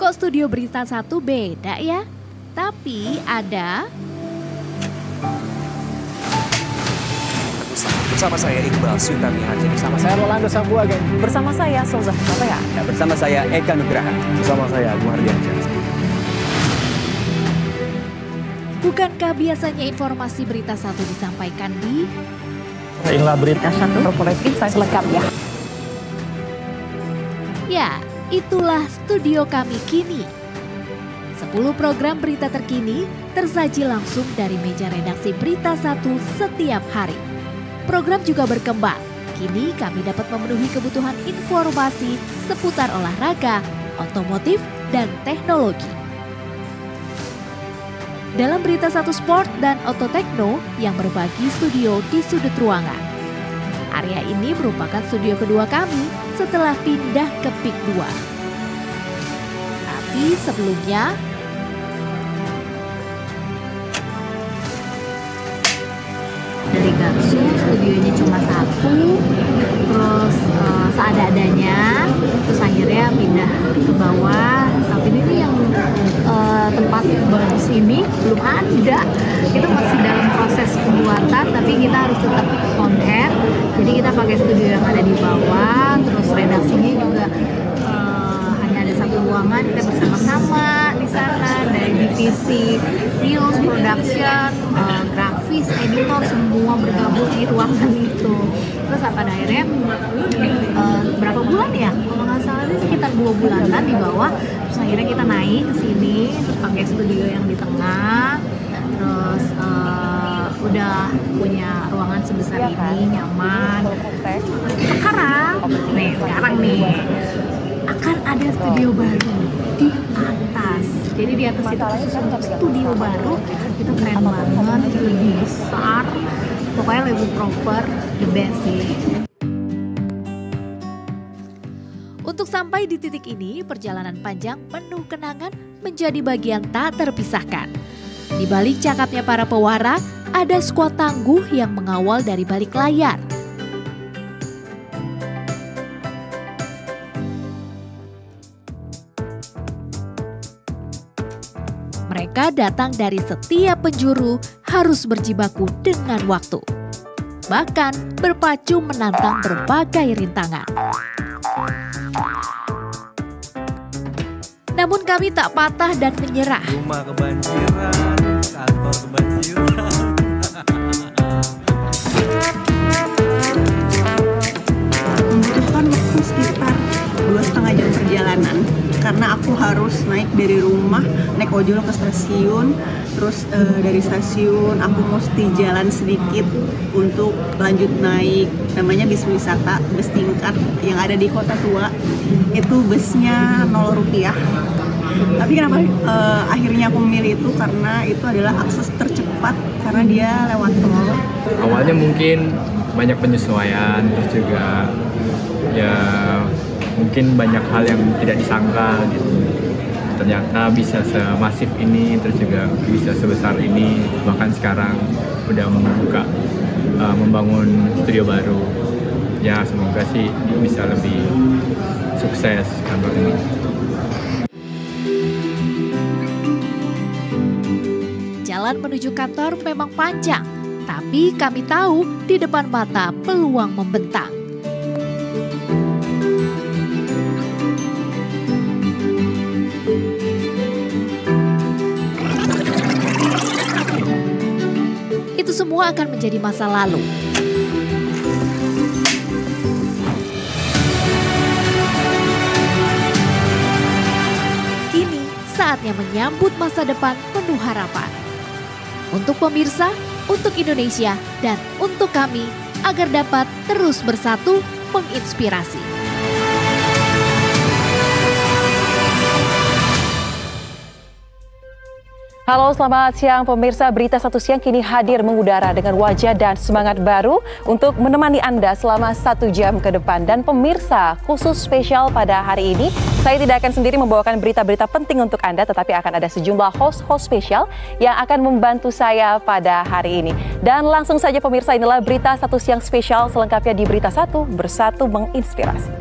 Kok studio Berita Satu beda ya? Tapi ada... Bersama saya Iqbal Syutami Haji. Bersama saya Rolando Sambuaga. Bersama saya Souza Hutapea. Dan bersama saya Eka Nugraha. Bersama saya Agung Hardiansyah. Bukankah biasanya informasi Berita Satu disampaikan di... Inilah Berita Satu, Corporate Insight selengkapnya. Ya, itulah studio kami kini. 10 program berita terkini tersaji langsung dari meja redaksi Berita Satu setiap hari. Program juga berkembang. Kini kami dapat memenuhi kebutuhan informasi seputar olahraga, otomotif, dan teknologi. Dalam Berita Satu Sport dan Ototekno yang berbagi studio di sudut ruangan. Area ini merupakan studio kedua kami setelah pindah ke PIK 2. Tapi sebelumnya, dari Gatsu studionya cuma satu, terus seadanya, terus akhirnya pindah ke bawah. Saat ini nih yang tempat bagus ini belum ada, itu masih dalam proses pembuatan, tapi kita harus tetap on air. Jadi kita pakai studio yang ada di bawah, terus redaksinya juga hanya ada satu ruangan, kita bersama-sama di sana dari divisi news, production, grafis, editor, semua bergabung di ruangan itu. Terus pada akhirnya berapa bulan ya? Kalau nggak salah ini sekitar 2 bulanan di bawah. Terus akhirnya kita naik ke sini, terus pakai studio yang di tengah. Terus udah punya ruangan sebesar ini, nyaman. Sekarang nih akan ada studio baru di atas. Jadi di atas itu khusus untuk studio baru, itu keren banget, lebih besar, pokoknya lebih proper, the best sih. Untuk sampai di titik ini, perjalanan panjang penuh kenangan menjadi bagian tak terpisahkan. Di balik cakapnya para pewara, ada skuad tangguh yang mengawal dari balik layar. Mereka datang dari setiap penjuru, harus berjibaku dengan waktu. Bahkan berpacu menantang berbagai rintangan. Namun kami tak patah dan menyerah. Rumah kebanjiran, kantor kebanjiran. Membutuhkan waktu sekitar 2,5 jam perjalanan. Karena aku harus naik dari rumah, naik ojol ke stasiun, terus dari stasiun aku mesti jalan sedikit untuk lanjut naik, namanya bis wisata, bus tingkat yang ada di Kota Tua. Itu busnya Rp0. Tapi kenapa akhirnya aku memilih itu, karena itu adalah akses tercepat, karena dia lewat tol. Awalnya mungkin banyak penyesuaian, terus juga ya mungkin banyak hal yang tidak disangka gitu. Ternyata bisa semasif ini, terus juga bisa sebesar ini. Bahkan sekarang udah membangun studio baru. Ya semoga sih bisa lebih sukses kantor ini. Jalan menuju kantor memang panjang, tapi kami tahu di depan mata peluang membentang. Itu semua akan menjadi masa lalu. Kini saatnya menyambut masa depan penuh harapan. Untuk pemirsa, untuk Indonesia, dan untuk kami agar dapat terus bersatu menginspirasi. Halo, selamat siang pemirsa. Berita Satu Siang kini hadir mengudara dengan wajah dan semangat baru untuk menemani Anda selama 1 jam ke depan. Dan pemirsa, khusus spesial pada hari ini, saya tidak akan sendiri membawakan berita-berita penting untuk Anda, tetapi akan ada sejumlah host-host spesial yang akan membantu saya pada hari ini. Dan langsung saja pemirsa, inilah Berita Satu Siang spesial selengkapnya di Berita Satu, bersatu menginspirasi.